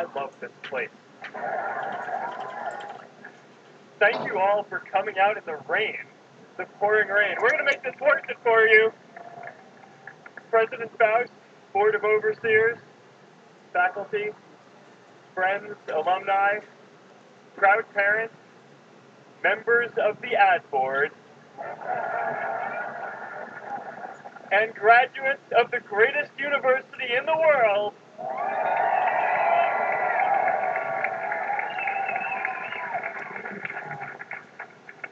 I love this place. Thank you all for coming out in the rain, the pouring rain. We're going to make this worth it for you. President Faust, Board of Overseers, faculty, friends, alumni, proud parents, members of the ad board, and graduates of the greatest university in the world.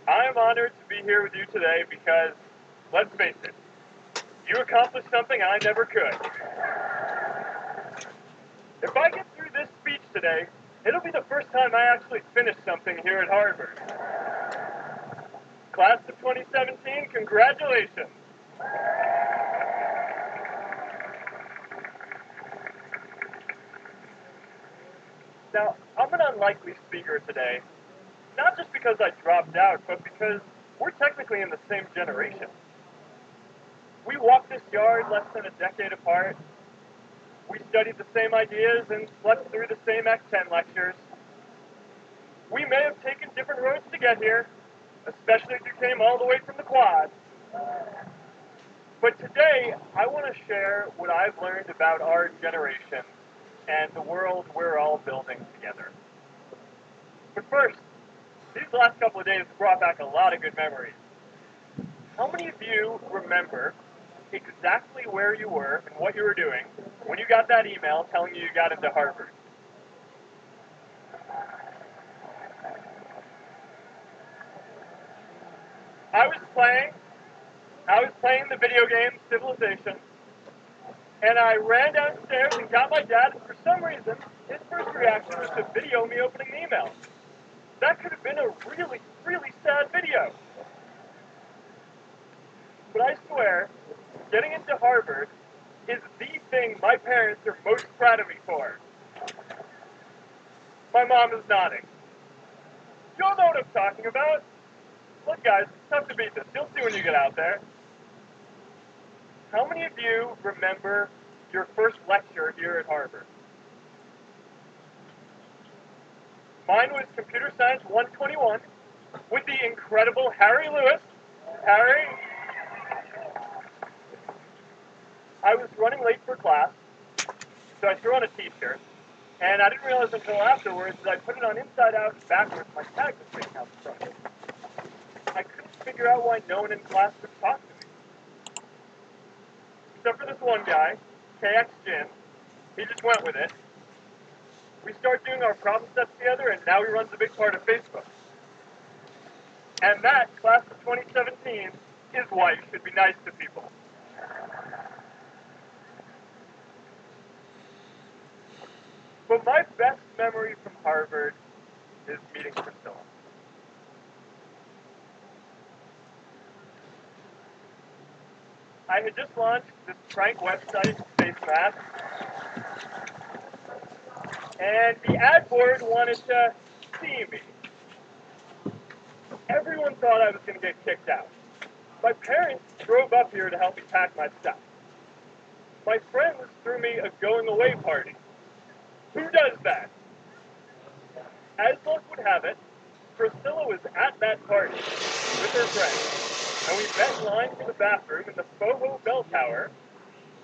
I am honored to be here with you today because, let's face it, you accomplished something I never could. If I get through this speech today, it'll be the first time I actually finish something here at Harvard. Class of 2017, congratulations. Now, I'm an unlikely speaker today, not just because I dropped out, but because we're technically in the same generation. We walked this yard less than a decade apart. We studied the same ideas and slept through the same X10 lectures. We may have taken different roads to get here, especially if you came all the way from the quad. But today, I want to share what I've learned about our generation and the world we're all building together. But first, these last couple of days brought back a lot of good memories. How many of you remember exactly where you were and what you were doing when you got that email telling you got into Harvard? I was playing the video game Civilization, and I ran downstairs and got my dad, and for some reason, his first reaction was to video me opening the email. That could have been a really, really sad video. But I swear, getting into Harvard is the thing my parents are most proud of me for. My mom is nodding. You'll know what I'm talking about. Look, guys, it's tough to beat this. You'll see when you get out there. How many of you remember your first lecture here at Harvard? Mine was Computer Science 121 with the incredible Harry Lewis. Harry, I was running late for class, so I threw on a t-shirt, and I didn't realize until afterwards that I put it on inside out and backwards. My tag was sticking out the front. I couldn't figure out why no one in class would talk to me. Except for this one guy, KX Jin. He just went with it. We start doing our problem sets together, and now he runs a big part of Facebook. And that, class of 2017, is why you should be nice to people. But my best memory from Harvard is meeting Priscilla. I had just launched this prank website, Space Math, and the ad board wanted to see me. Everyone thought I was going to get kicked out. My parents drove up here to help me pack my stuff. My friends threw me a going-away party. Who does that? As luck would have it, Priscilla was at that party with her friends, and we met in line for the bathroom in the Soho Bell Tower,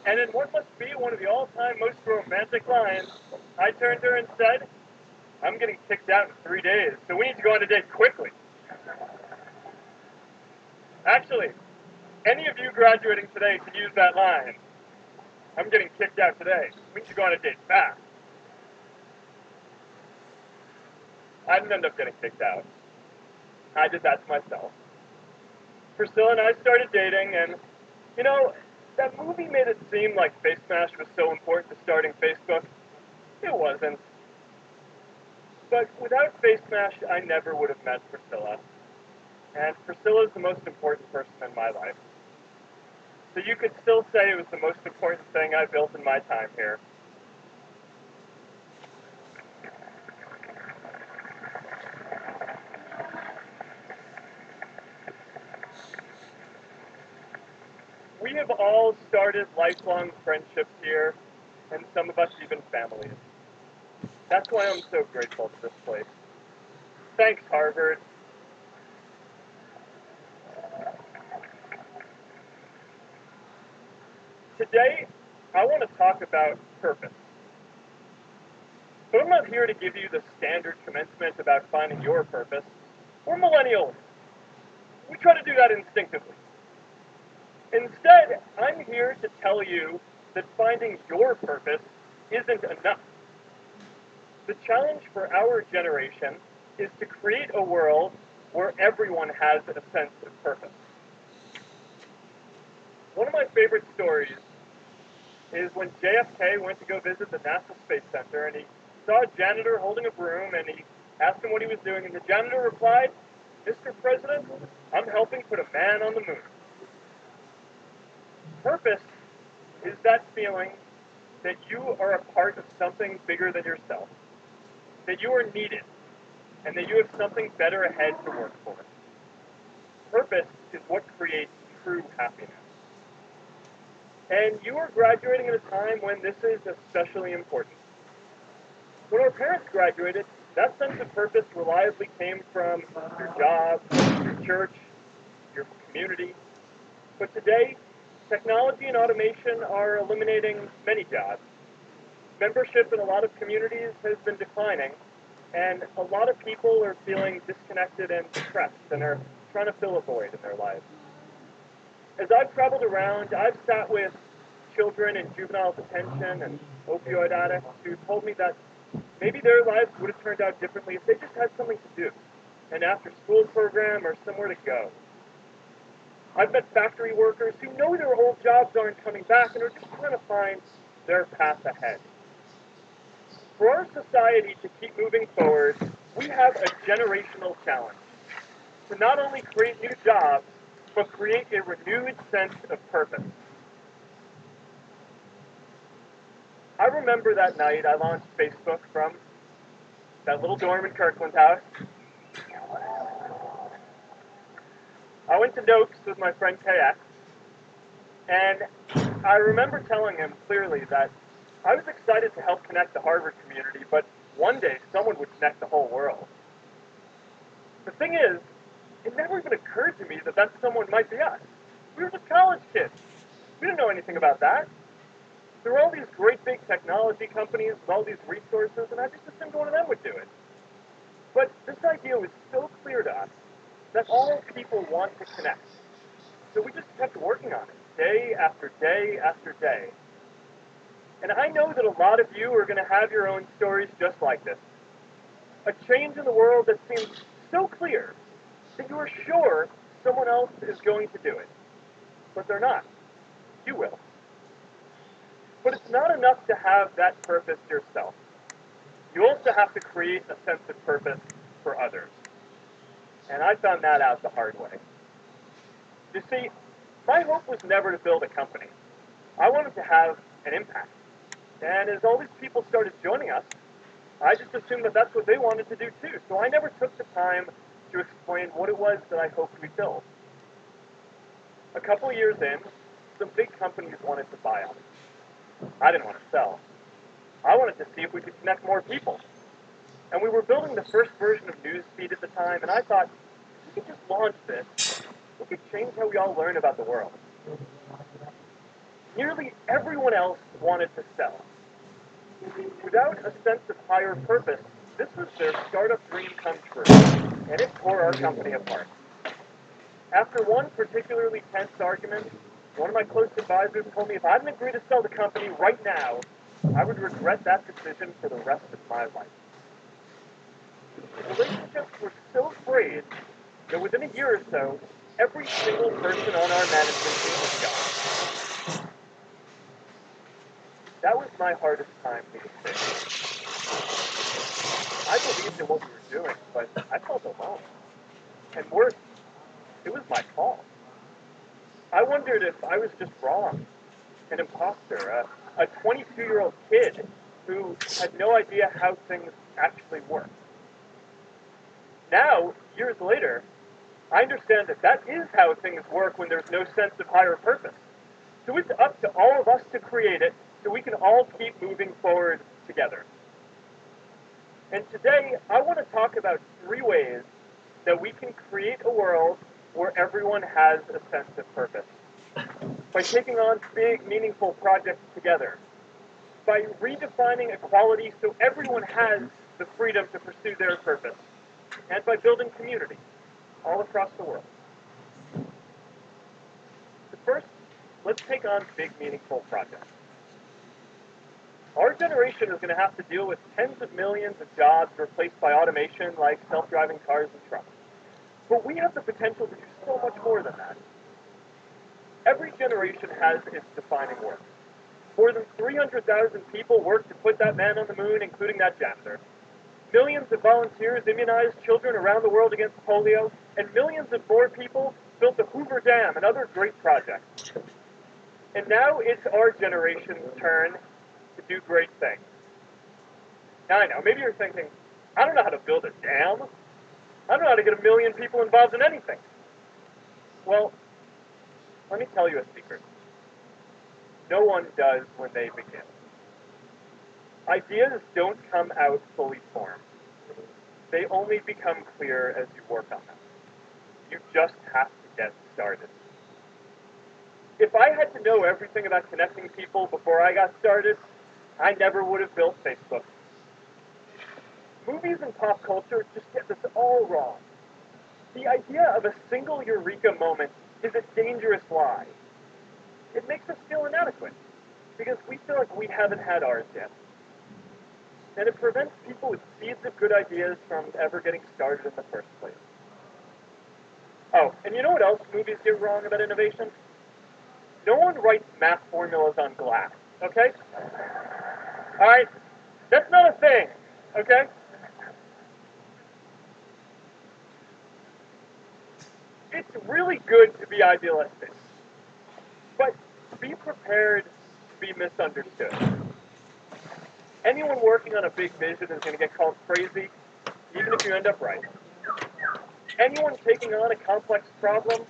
and in what must be one of the all-time most romantic lines, I turned to her and said, "I'm getting kicked out in 3 days, so we need to go on a date quickly." Actually, any of you graduating today can use that line. "I'm getting kicked out today. We need to go on a date fast." I didn't end up getting kicked out. I did that to myself. Priscilla and I started dating, and, you know, that movie made it seem like Face Smash was so important to starting Facebook. It wasn't. But without Face Smash, I never would have met Priscilla. And Priscilla is the most important person in my life. So you could still say it was the most important thing I built in my time here. We have all started lifelong friendships here, and some of us even families. That's why I'm so grateful to this place. Thanks, Harvard. Today, I want to talk about purpose. But I'm not here to give you the standard commencement about finding your purpose. We're millennials. We try to do that instinctively. Instead, I'm here to tell you that finding your purpose isn't enough. The challenge for our generation is to create a world where everyone has a sense of purpose. One of my favorite stories is when JFK went to go visit the NASA Space Center, and he saw a janitor holding a broom, and he asked him what he was doing, and the janitor replied, "Mr. President, I'm helping put a man on the moon." Purpose is that feeling that you are a part of something bigger than yourself, that you are needed, and that you have something better ahead to work for. Purpose is what creates true happiness. And you are graduating at a time when this is especially important. When our parents graduated, that sense of purpose reliably came from your job, your church, your community. But today, technology and automation are eliminating many jobs. Membership in a lot of communities has been declining, and a lot of people are feeling disconnected and depressed and are trying to fill a void in their lives. As I've traveled around, I've sat with children in juvenile detention and opioid addicts who told me that maybe their lives would have turned out differently if they just had something to do, an after-school program or somewhere to go. I've met factory workers who know their old jobs aren't coming back and are just trying to find their path ahead. For our society to keep moving forward, we have a generational challenge to not only create new jobs, but create a renewed sense of purpose. I remember that night I launched Facebook from that little dorm in Kirkland's house. I went to Noakes with my friend KX, and I remember telling him clearly that I was excited to help connect the Harvard community, but one day someone would connect the whole world. The thing is, it never even occurred to me that that someone might be us. We were just college kids. We didn't know anything about that. There were all these great big technology companies with all these resources, and I just assumed one of them would do it. But this idea was so clear to us that all people want to connect. So we just kept working on it, day after day after day. And I know that a lot of you are going to have your own stories just like this. A change in the world that seems so clear that you are sure someone else is going to do it. But they're not. You will. But it's not enough to have that purpose yourself. You also have to create a sense of purpose for others. And I found that out the hard way. You see, my hope was never to build a company. I wanted to have an impact. And as all these people started joining us, I just assumed that that's what they wanted to do too. So I never took the time to explain what it was that I hoped we'd build. A couple of years in, some big companies wanted to buy us. I didn't want to sell. I wanted to see if we could connect more people. And we were building the first version of Newsfeed at the time, and I thought, if we could just launch this, we could change how we all learn about the world. Nearly everyone else wanted to sell. Without a sense of higher purpose, this was their startup dream come true, and it tore our company apart. After one particularly tense argument, one of my close advisors told me if I didn't agree to sell the company right now, I would regret that decision for the rest of my life. The relationships were so frayed that within a year or so, every single person on our management team was gone. That was my hardest time being sick. I believed in what we were doing, but I felt alone. And worse, it was my fault. I wondered if I was just wrong, an imposter, a 22-year-old kid who had no idea how things actually work. Now, years later, I understand that that is how things work when there's no sense of higher purpose. So it's up to all of us to create it so we can all keep moving forward together. And today, I want to talk about 3 ways that we can create a world where everyone has a sense of purpose. By taking on big, meaningful projects together. By redefining equality so everyone has the freedom to pursue their purpose. And by building community all across the world. But first, let's take on big, meaningful projects. Our generation is going to have to deal with tens of millions of jobs replaced by automation like self-driving cars and trucks. But we have the potential to do so much more than that. Every generation has its defining work. More than 300,000 people worked to put that man on the moon, including that janitor. Millions of volunteers immunized children around the world against polio, and millions of more people built the Hoover Dam and other great projects. And now it's our generation's turn to do great things. Now I know, maybe you're thinking, I don't know how to build a dam. I don't know how to get 1 million people involved in anything. Well, let me tell you a secret. No one does when they begin. Ideas don't come out fully formed. They only become clear as you work on them. You just have to get started. If I had to know everything about connecting people before I got started, I never would have built Facebook. Movies and pop culture just get this all wrong. The idea of a single eureka moment is a dangerous lie. It makes us feel inadequate, because we feel like we haven't had ours yet. And it prevents people with seeds of good ideas from ever getting started in the first place. Oh, and you know what else movies get wrong about innovation? No one writes math formulas on glass, okay? Alright? That's not a thing, okay? It's really good to be idealistic, but be prepared to be misunderstood. Anyone working on a big vision is going to get called crazy, even if you end up right. Anyone taking on a complex problem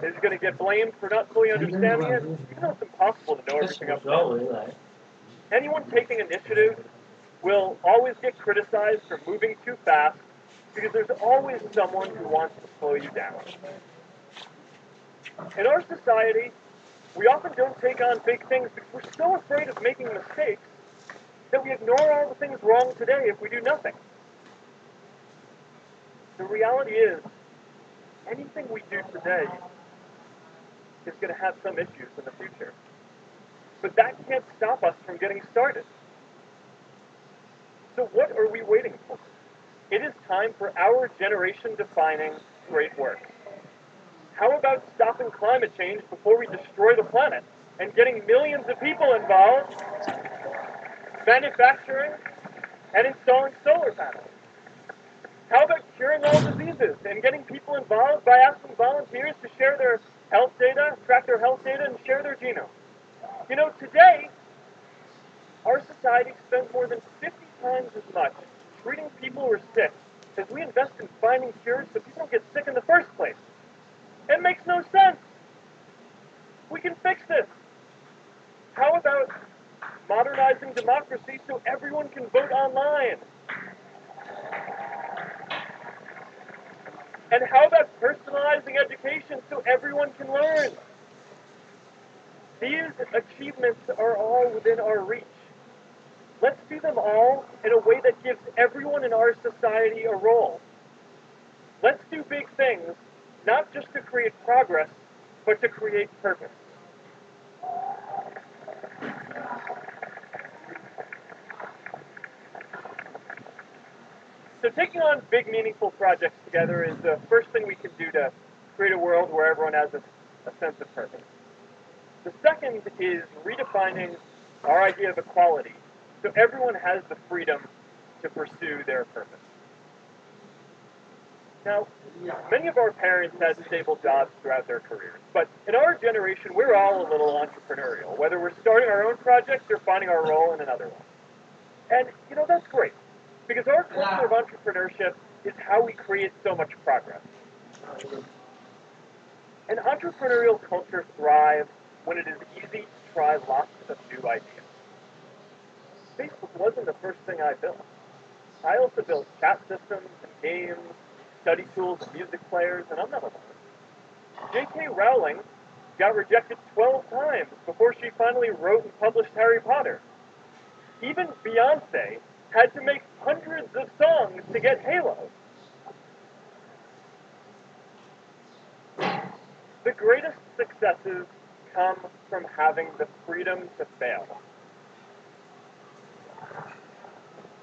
is going to get blamed for not fully understanding it, even though it's impossible to know everything up front. Anyone taking initiative will always get criticized for moving too fast, because there's always someone who wants to slow you down. In our society, we often don't take on big things because we're so afraid of making mistakes that we ignore all the things wrong today if we do nothing. The reality is, anything we do today is going to have some issues in the future. But that can't stop us from getting started. So what are we waiting for? It is time for our generation-defining great work. How about stopping climate change before we destroy the planet and getting millions of people involved, manufacturing, and installing solar panels? How about curing all diseases and getting people involved by asking volunteers to share their health data, track their health data, and share their genome? You know, today, our society spends more than 50 times as much treating people who are sick as we invest in finding cures so people don't get sick in the first place. It makes no sense. We can fix this. How about modernizing democracy so everyone can vote online? And how about personalizing education so everyone can learn? These achievements are all within our reach. Let's do them all in a way that gives everyone in our society a role. Let's do big things, not just to create progress, but to create purpose. So taking on big, meaningful projects together is the first thing we can do to create a world where everyone has a sense of purpose. The second is redefining our idea of equality so everyone has the freedom to pursue their purpose. Now, many of our parents had stable jobs throughout their careers, but in our generation, we're all a little entrepreneurial, whether we're starting our own projects or finding our role in another one. And, you know, that's great, because our culture of entrepreneurship is how we create so much progress. An entrepreneurial culture thrives when it is easy to try lots of new ideas. Facebook wasn't the first thing I built. I also built chat systems and games, study tools and music players, and I'm not alone. J.K. Rowling got rejected 12 times before she finally wrote and published Harry Potter. Even Beyonce had to make hundreds of songs to get Halo. The greatest successes come from having the freedom to fail.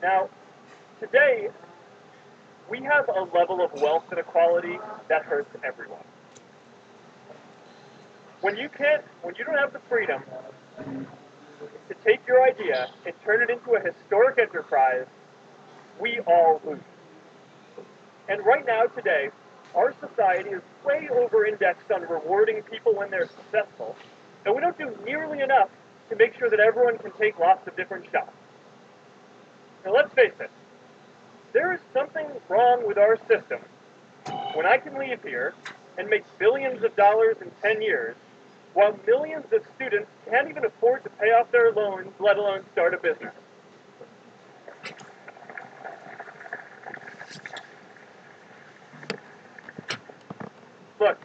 Now, today, we have a level of wealth inequality that hurts everyone. When you don't have the freedom to take your idea and turn it into a historic enterprise, we all lose. And right now, today, our society is way over-indexed on rewarding people when they're successful, and we don't do nearly enough to make sure that everyone can take lots of different shots. Now, let's face it, there is something wrong with our system when I can leave here and make billions of dollars in 10 years, while millions of students can't even afford to pay off their loans, let alone start a business. Look,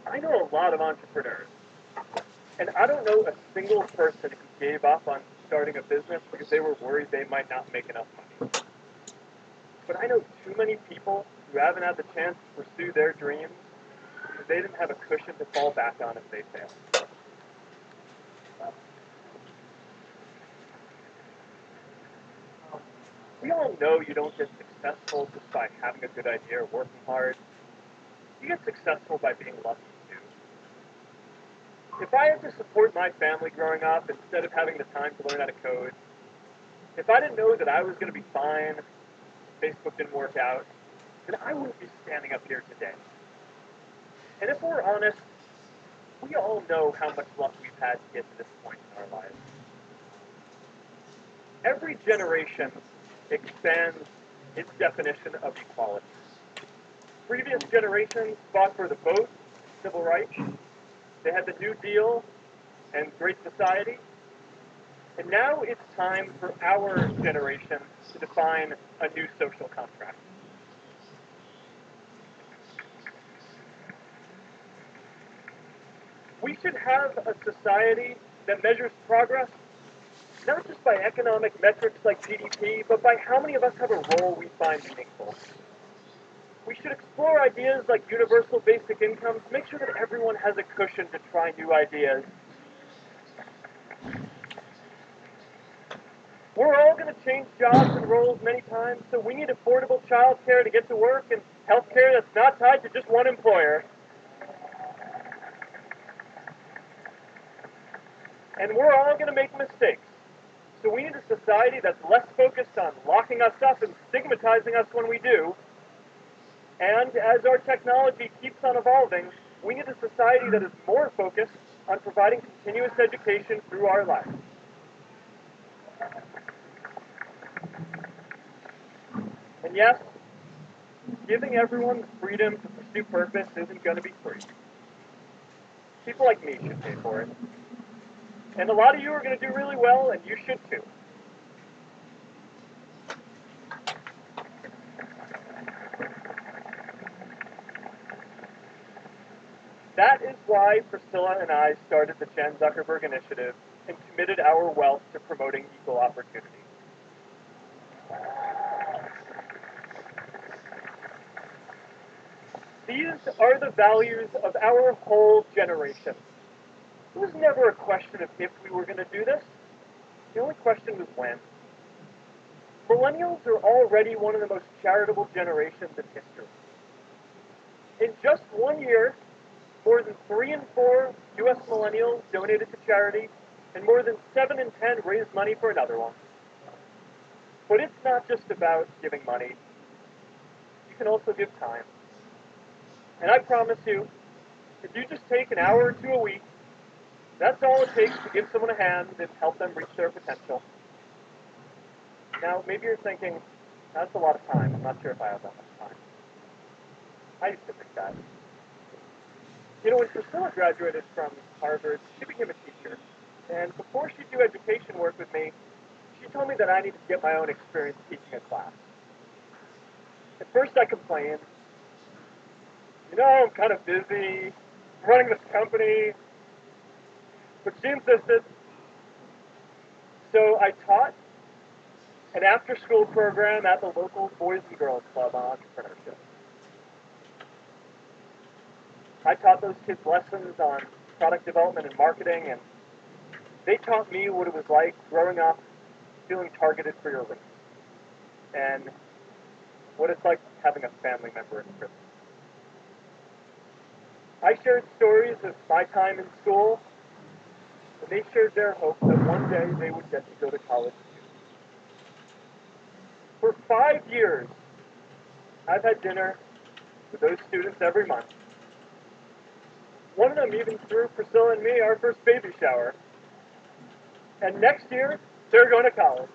I know a lot of entrepreneurs, and I don't know a single person who gave up on starting a business because they were worried they might not make enough money. But I know too many people who haven't had the chance to pursue their dreams because they didn't have a cushion to fall back on if they failed. We all know you don't get successful just by having a good idea or working hard. You get successful by being lucky too. If I had to support my family growing up instead of having the time to learn how to code, if I didn't know that I was going to be fine, Facebook didn't work out, then I wouldn't be standing up here today. And if we're honest, we all know how much luck we've had to get to this point in our lives. Every generation expands its definition of equality. Previous generations fought for the vote, civil rights. They had the New Deal and Great Society. And now it's time for our generation to define a new social contract. We should have a society that measures progress not just by economic metrics like GDP, but by how many of us have a role we find meaningful. We should explore ideas like universal basic income to make sure that everyone has a cushion to try new ideas. We're all going to change jobs and roles many times, so we need affordable child care to get to work and health care that's not tied to just one employer. And we're all going to make mistakes. So we need a society that's less focused on locking us up and stigmatizing us when we do. And as our technology keeps on evolving, we need a society that is more focused on providing continuous education through our lives. And yes, giving everyone the freedom to pursue purpose isn't going to be free. People like me should pay for it. And a lot of you are going to do really well, and you should too. That is why Priscilla and I started the Chan Zuckerberg Initiative and committed our wealth to promoting equal opportunity. These are the values of our whole generation. It was never a question of if we were going to do this. The only question was when. Millennials are already one of the most charitable generations in history. In just 1 year, more than 3 in 4 U.S. millennials donated to charity, and more than 7 in 10 raised money for another one. But it's not just about giving money. You can also give time. And I promise you, if you just take an hour or two a week, that's all it takes to give someone a hand and help them reach their potential. Now, maybe you're thinking, that's a lot of time. I'm not sure if I have that much time. I used to think that. You know, when Priscilla graduated from Harvard, she became a teacher. And before she'd do education work with me, she told me that I needed to get my own experience teaching a class. At first I complained, I'm kind of busy, running this company, but she insisted. So I taught an after-school program at the local Boys and Girls Club on entrepreneurship. I taught those kids lessons on product development and marketing, and they taught me what it was like growing up feeling targeted for your race, and what it's like having a family member in prison. I shared stories of my time in school, and they shared their hope that one day they would get to go to college too. For 5 years, I've had dinner with those students every month. One of them even threw Priscilla and me our first baby shower. And next year, they're going to college.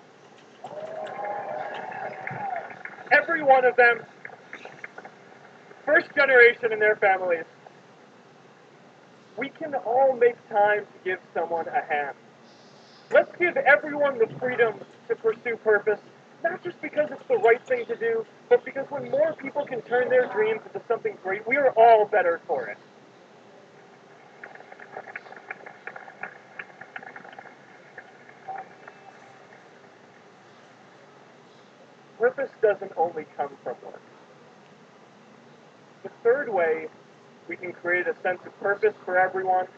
Every one of them, first generation in their families. We can all make time to give someone a hand. Let's give everyone the freedom to pursue purpose, not just because it's the right thing to do, but because when more people can turn their dreams into something great, we are all better for it. Purpose doesn't only come from work. The third way we can create a sense of purpose for everyone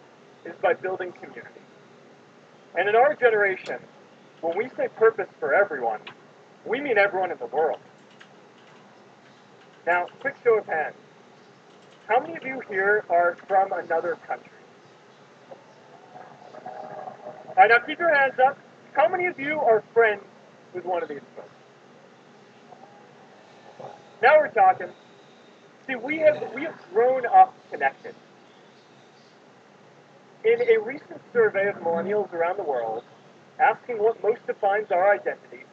is by building community. And in our generation, when we say purpose for everyone, we mean everyone in the world. Now, quick show of hands. How many of you here are from another country? All right, now keep your hands up. How many of you are friends with one of these folks? Now we're talking. See, we have grown up connected. In a recent survey of millennials around the world, asking what most defines our identity,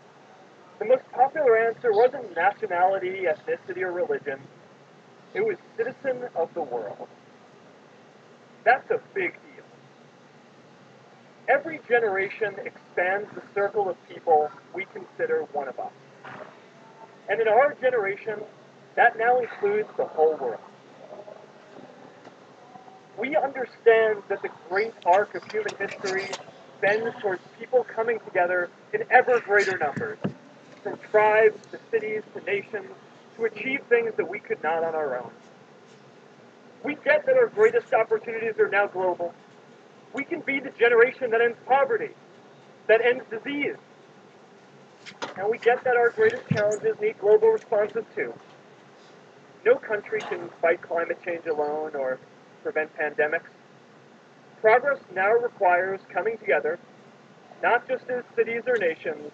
the most popular answer wasn't nationality, ethnicity, or religion. It was citizen of the world. That's a big deal. Every generation expands the circle of people we consider one of us. And in our generation, that now includes the whole world. We understand that the great arc of human history bends towards people coming together in ever greater numbers, from tribes to cities to nations, to achieve things that we could not on our own. We get that our greatest opportunities are now global. We can be the generation that ends poverty, that ends disease. And we get that our greatest challenges need global responses too. No country can fight climate change alone or prevent pandemics. Progress now requires coming together, not just as cities or nations,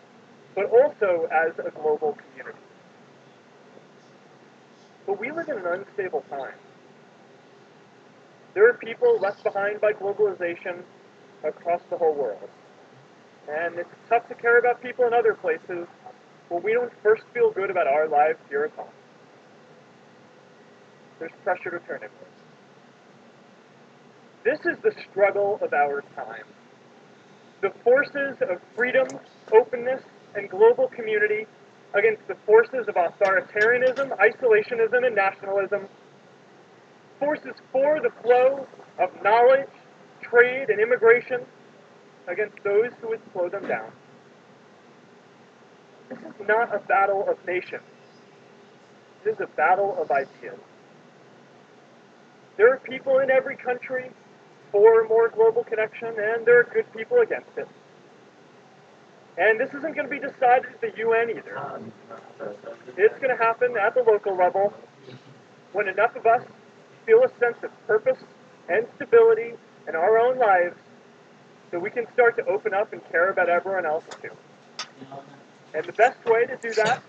but also as a global community. But we live in an unstable time. There are people left behind by globalization across the whole world. And it's tough to care about people in other places when we don't first feel good about our lives here at home. There's pressure to turn inward. This is the struggle of our time. The forces of freedom, openness, and global community against the forces of authoritarianism, isolationism, and nationalism. Forces for the flow of knowledge, trade, and immigration against those who would slow them down. This is not a battle of nations. It is a battle of ideas. There are people in every country for more global connection, and there are good people against it. And this isn't going to be decided at the UN either. It's going to happen at the local level when enough of us feel a sense of purpose and stability in our own lives so we can start to open up and care about everyone else too. And the best way to do that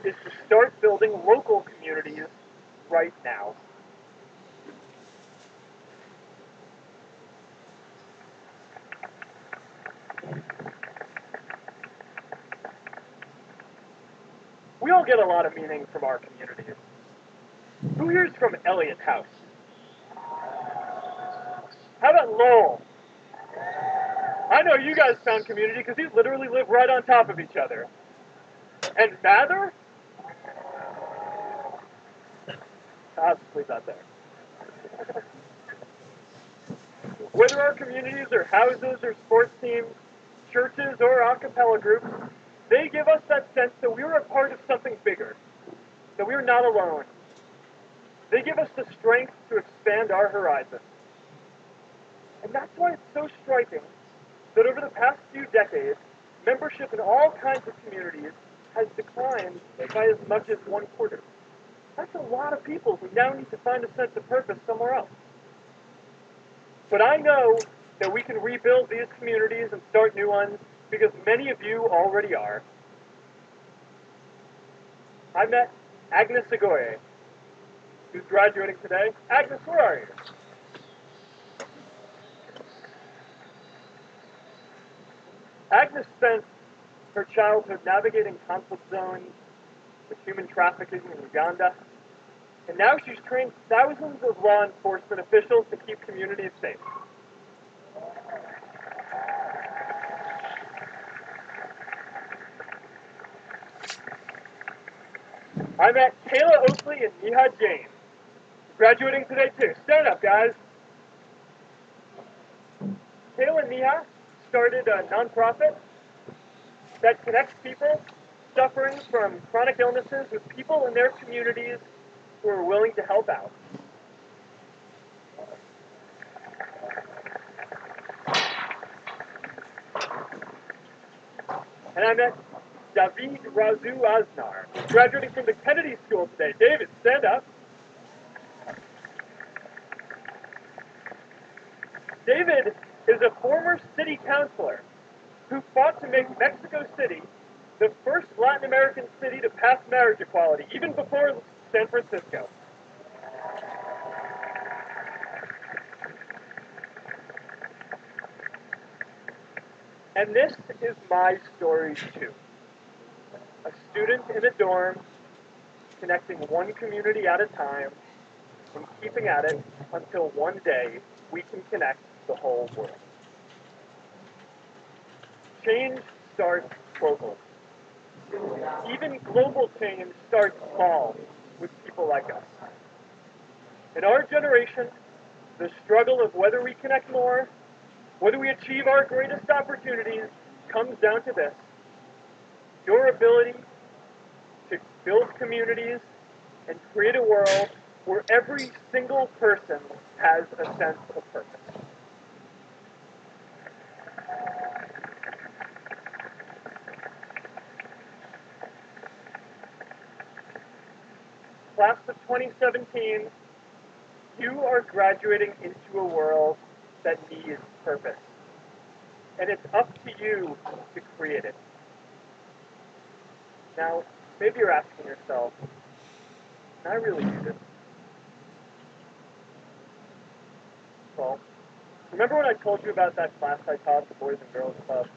is to start building local communities right now. We all get a lot of meaning from our communities. Who here's from Elliott House? How about Lowell? I know you guys found community because you literally live right on top of each other. And Mather? I'll just leave that there. Whether our communities are houses or sports teams, churches or a cappella groups, they give us that sense that we are a part of something bigger, that we are not alone. They give us the strength to expand our horizons. And that's why it's so striking that over the past few decades, membership in all kinds of communities has declined by as much as 1/4. That's a lot of people who now need to find a sense of purpose somewhere else. But I know that we can rebuild these communities and start new ones because many of you already are. I met Agnes Agoye, who's graduating today. Agnes, where are you? Agnes spent her childhood navigating conflict zones with human trafficking in Uganda, and now she's trained thousands of law enforcement officials to keep communities safe. I met Kayla Oakley and Neha Jain, graduating today too. Stand up, guys. Kayla and Neha started a nonprofit that connects people suffering from chronic illnesses with people in their communities who are willing to help out. And I met David Razu Aznar, graduating from the Kennedy School today. David, stand up. David is a former city councilor who fought to make Mexico City the first Latin American city to pass marriage equality, even before San Francisco. And this is my story too. A student in a dorm, connecting one community at a time, and keeping at it until one day we can connect the whole world. Change starts local. Even global change starts small with people like us. In our generation, the struggle of whether we connect more, whether we achieve our greatest opportunities, comes down to this: your ability to build communities and create a world where every single person has a sense of purpose. Class of 2017, you are graduating into a world that needs purpose. And it's up to you to create it. Now, maybe you're asking yourself, can I really do this? Well, remember when I told you about that class I taught, the Boys and Girls Club?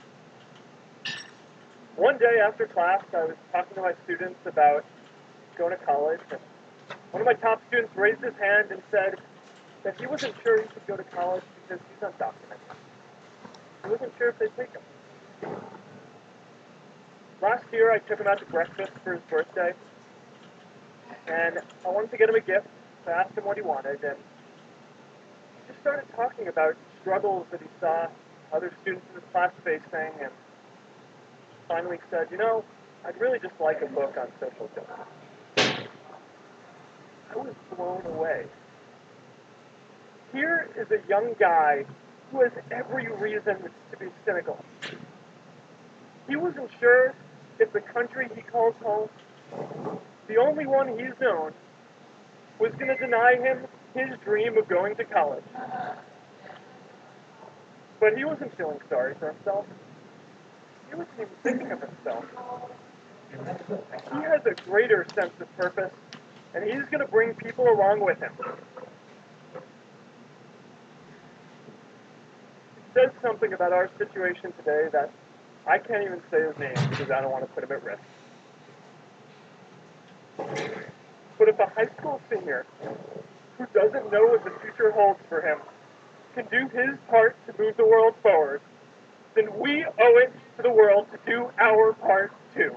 One day after class, I was talking to my students about going to college, and one of my top students raised his hand and said that he wasn't sure he could go to college because he's undocumented. He wasn't sure if they'd take him. Last year, I took him out to breakfast for his birthday, and I wanted to get him a gift. So I asked him what he wanted, and he just started talking about struggles that he saw other students in his class facing, and finally said, I'd really just like a book on social justice. I was blown away. Here is a young guy who has every reason to be cynical. He wasn't sure if the country he calls home, the only one he's known, was going to deny him his dream of going to college. But he wasn't feeling sorry for himself. He wasn't even thinking of himself. He has a greater sense of purpose, and he's going to bring people along with him. It says something about our situation today that I can't even say his name because I don't want to put him at risk. But if a high school senior who doesn't know what the future holds for him can do his part to move the world forward, then we owe it to the world to do our part too.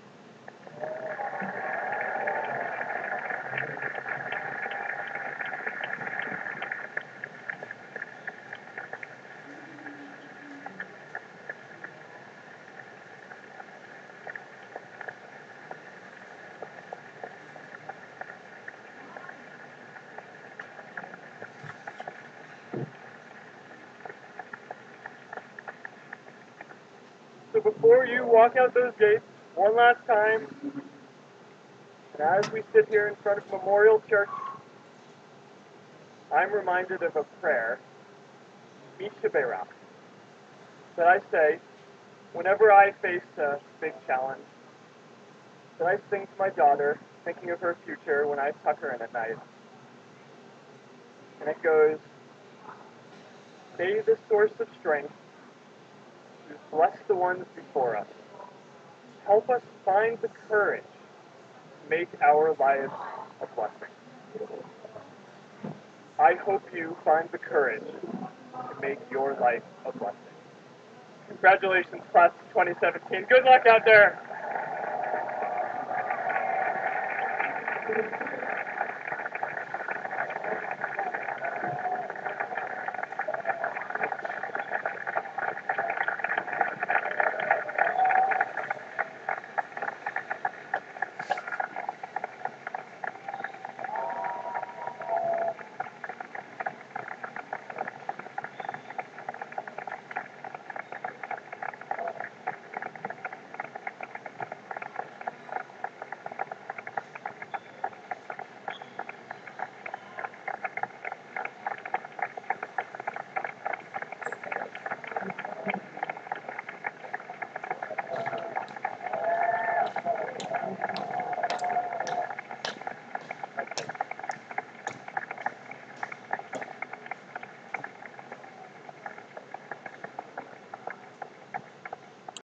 So before you walk out those gates, one last time, and as we sit here in front of Memorial Church, I'm reminded of a prayer, Mishaberach, that I say whenever I face a big challenge, that I sing to my daughter, thinking of her future when I tuck her in at night. And it goes, may the source of strength, who bless the ones before us, help us find the courage to make our lives a blessing. I hope you find the courage to make your life a blessing. Congratulations, class of 2017. Good luck out there.